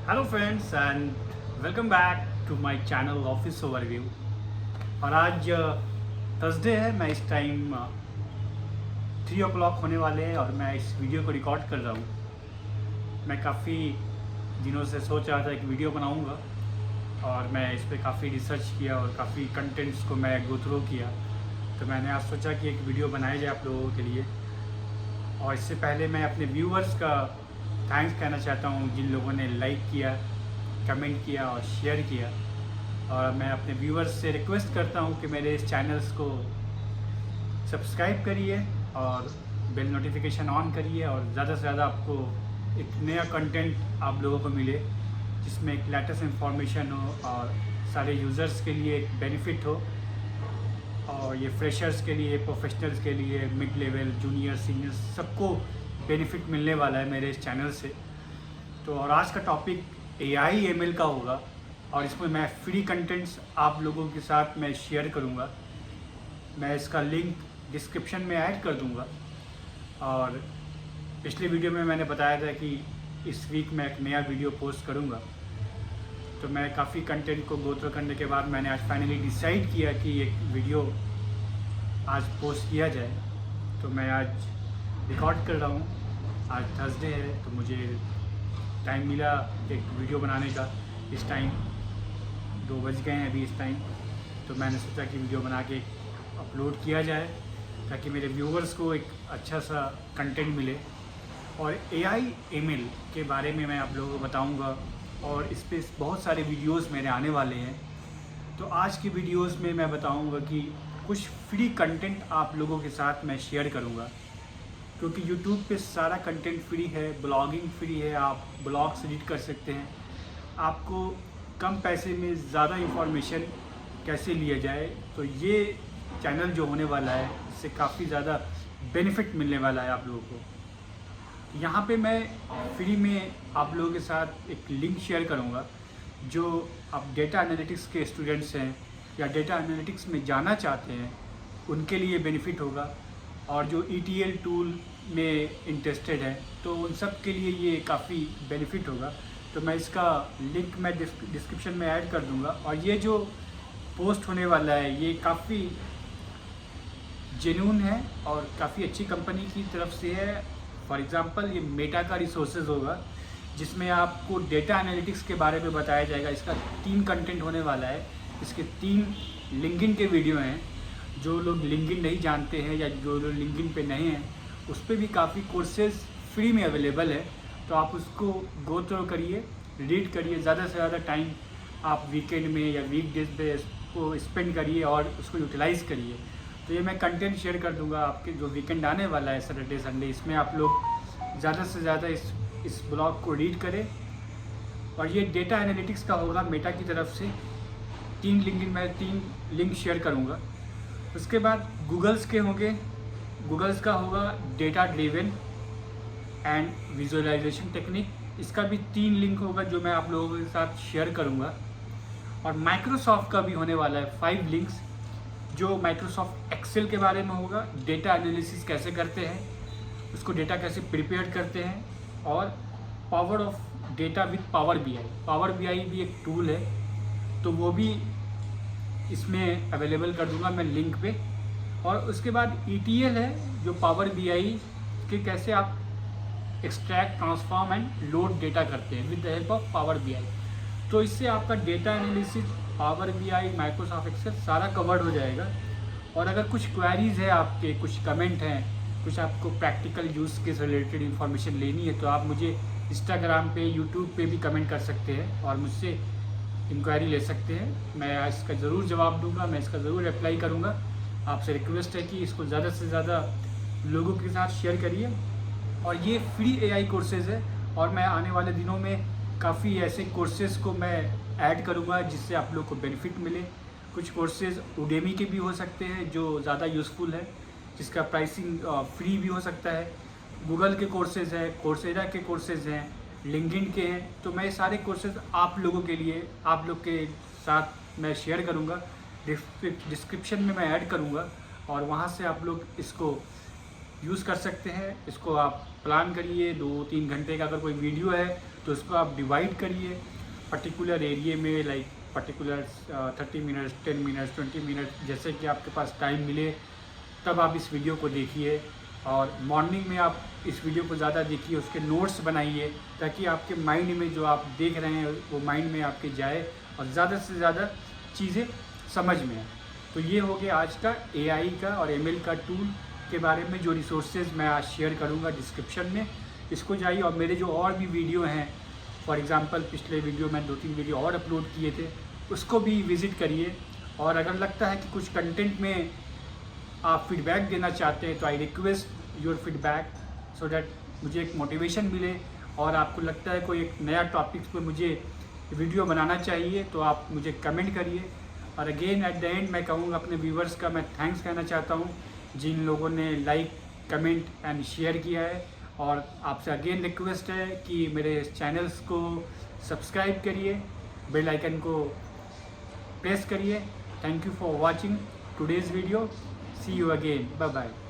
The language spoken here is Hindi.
Hello friends and welcome back to my channel office overview. और आज थर्सडे है। मैं इस टाइम 3 o'clock होने वाले हैं और मैं इस वीडियो को रिकॉर्ड कर रहा हूँ। मैं काफ़ी दिनों से सोच रहा था एक वीडियो बनाऊँगा और मैं इस पर काफ़ी रिसर्च किया और काफ़ी कंटेंट्स को मैं गो थ्रू किया। तो मैंने आज सोचा कि एक वीडियो बनाया जाए आप लोगों के लिए। और इससे पहले मैं अपने व्यूअर्स का थैंक्स कहना चाहता हूँ जिन लोगों ने लाइक किया, कमेंट किया और शेयर किया। और मैं अपने व्यूअर्स से रिक्वेस्ट करता हूँ कि मेरे इस चैनल्स को सब्सक्राइब करिए और बेल नोटिफिकेशन ऑन करिए और ज़्यादा से ज़्यादा आपको एक नया कंटेंट आप लोगों को मिले जिसमें एक लेटेस्ट इन्फॉर्मेशन हो और सारे यूज़र्स के लिए एक बेनिफिट हो। और ये फ्रेशर्स के लिए, प्रोफेशनल्स के लिए, मिड लेवल, जूनियर, सीनियर सबको बेनिफिट मिलने वाला है मेरे इस चैनल से। तो और आज का टॉपिक AI ML का होगा और इसमें मैं फ्री कंटेंट्स आप लोगों के साथ मैं शेयर करूंगा। मैं इसका लिंक डिस्क्रिप्शन में ऐड कर दूंगा। और पिछले वीडियो में मैंने बताया था कि इस वीक मैं एक नया वीडियो पोस्ट करूंगा। तो मैं काफ़ी कंटेंट को गो थ्रू करने के बाद मैंने आज फाइनली डिसाइड किया कि एक वीडियो आज पोस्ट किया जाए। तो मैं आज रिकॉर्ड कर रहा हूँ। आज थर्सडे है तो मुझे टाइम मिला एक वीडियो बनाने का। इस टाइम 2 बज गए हैं अभी इस टाइम। तो मैंने सोचा कि वीडियो बना के अपलोड किया जाए ताकि मेरे व्यूअर्स को एक अच्छा सा कंटेंट मिले। और AI ML के बारे में मैं आप लोगों को बताऊंगा और इस पर बहुत सारे वीडियोस मेरे आने वाले हैं। तो आज की वीडियोस में मैं बताऊंगा कि कुछ फ्री कंटेंट आप लोगों के साथ मैं शेयर करूंगा, क्योंकि YouTube पे सारा कंटेंट फ्री है, ब्लॉगिंग फ्री है, आप ब्लॉग्स एडिट कर सकते हैं। आपको कम पैसे में ज़्यादा इन्फॉर्मेशन कैसे लिया जाए, तो ये चैनल जो होने वाला है इससे काफ़ी ज़्यादा बेनिफिट मिलने वाला है आप लोगों को। यहाँ पे मैं फ्री में आप लोगों के साथ एक लिंक शेयर करूँगा। जो आप डेटा एनालिटिक्स के स्टूडेंट्स हैं या डेटा एनालिटिक्स में जाना चाहते हैं उनके लिए बेनिफिट होगा। और जो ETL टूल में इंटरेस्टेड है तो उन सब के लिए ये काफ़ी बेनिफिट होगा। तो मैं इसका लिंक मैं डिस्क्रिप्शन में ऐड कर दूँगा। और ये जो पोस्ट होने वाला है ये काफ़ी जेन्युइन है और काफ़ी अच्छी कंपनी की तरफ से है। फॉर एग्ज़ाम्पल ये मेटा का रिसोर्सेज होगा जिसमें आपको डेटा एनालिटिक्स के बारे में बताया जाएगा। इसका 3 कंटेंट होने वाला है। इसके 3 लिंक्डइन के वीडियो हैं। जो लोग लिंक्डइन नहीं जानते हैं या जो लोग लिंक्डइन पे नहीं हैं उस पर भी काफ़ी कोर्सेज फ्री में अवेलेबल है। तो आप उसको गो थ्रू करिए, रीड करिए। ज़्यादा से ज़्यादा टाइम आप वीकेंड में या वीकडेज पे इसको स्पेंड करिए और उसको यूटिलाइज़ करिए। तो ये मैं कंटेंट शेयर कर दूंगा आपके जो वीकेंड आने वाला है सैटरडे संडे। इसमें आप लोग ज़्यादा से ज़्यादा इस ब्लॉग को रीड करें। और ये डेटा एनालिटिक्स का होगा मेटा की तरफ से। 3 लिंक शेयर करूँगा। उसके बाद गूगल्स के होंगे। गूगल्स का होगा data driven and visualization technique. इसका भी 3 लिंक होगा जो मैं आप लोगों के साथ शेयर करूँगा। और माइक्रोसॉफ्ट का भी होने वाला है 5 लिंक्स। जो माइक्रोसॉफ्ट एक्सेल के बारे में होगा, डेटा एनालिसिस कैसे करते हैं, उसको डेटा कैसे प्रिपेयर करते हैं। और power of data with power BI। Power BI भी एक टूल है तो वो भी इसमें अवेलेबल कर दूंगा मैं लिंक पे। और उसके बाद ETL है जो पावर BI के कैसे आप extract, transform and load data करते हैं with the help of power BI। तो इससे आपका data analysis, power BI, Microsoft Excel सारा कवर्ड हो जाएगा। और अगर कुछ क्वेरीज है आपके, कुछ कमेंट हैं, कुछ आपको प्रैक्टिकल यूज़ के रिलेटेड इन्फॉर्मेशन लेनी है तो आप मुझे इंस्टाग्राम पे, यूट्यूब पे भी कमेंट कर सकते हैं और मुझसे इंक्वायरी ले सकते हैं। मैं इसका ज़रूर जवाब दूंगा, मैं इसका ज़रूर रिप्लाई करूंगा। आपसे रिक्वेस्ट है कि इसको ज़्यादा से ज़्यादा लोगों के साथ शेयर करिए। और ये फ्री AI कोर्सेज़ है और मैं आने वाले दिनों में काफ़ी ऐसे कोर्सेज़ को मैं ऐड करूंगा जिससे आप लोग को बेनिफिट मिले। कुछ कोर्सेज़ उडेमी के भी हो सकते हैं जो ज़्यादा यूज़फुल है, जिसका प्राइसिंग फ्री भी हो सकता है। गूगल के कोर्सेज़ हैं, कोर्सेरा के कोर्सेज़ हैं, लिंक्डइन के हैं। तो मैं सारे कोर्सेज़ आप लोगों के लिए, आप लोग के साथ मैं शेयर करूंगा। डिस्क्रिप्शन में मैं ऐड करूंगा और वहां से आप लोग इसको यूज़ कर सकते हैं। इसको आप प्लान करिए। 2-3 घंटे का अगर कोई वीडियो है तो उसको आप डिवाइड करिए पर्टिकुलर एरिए में, like particular 30 minutes, 10 minutes, 20 minute, जैसे कि आपके पास टाइम मिले तब आप इस वीडियो को देखिए। और मॉर्निंग में आप इस वीडियो को ज़्यादा देखिए, उसके नोट्स बनाइए ताकि आपके माइंड में जो आप देख रहे हैं वो माइंड में आपके जाए और ज़्यादा से ज़्यादा चीज़ें समझ में आए। तो ये हो गया आज का AI का और ML का टूल के बारे में, जो रिसोर्सेज मैं आज शेयर करूँगा डिस्क्रिप्शन में, इसको जाइए। और मेरे जो और भी वीडियो हैं, फॉर एग्ज़ाम्पल पिछले वीडियो में 2-3 वीडियो और अपलोड किए थे, उसको भी विज़िट करिए। और अगर लगता है कि कुछ कंटेंट में आप फीडबैक देना चाहते हैं तो I request your feedback so that मुझे एक मोटिवेशन मिले। और आपको लगता है कोई एक नया टॉपिक्स पे मुझे वीडियो बनाना चाहिए तो आप मुझे कमेंट करिए। और अगेन एट द एंड मैं कहूँगा अपने व्यूवर्स का मैं थैंक्स कहना चाहता हूँ जिन लोगों ने लाइक, कमेंट एंड शेयर किया है। और आपसे अगेन रिक्वेस्ट है कि मेरे चैनल्स को सब्सक्राइब करिए, बेल आइकन को प्रेस करिए। Thank you for watching today's video. See you again. Bye bye.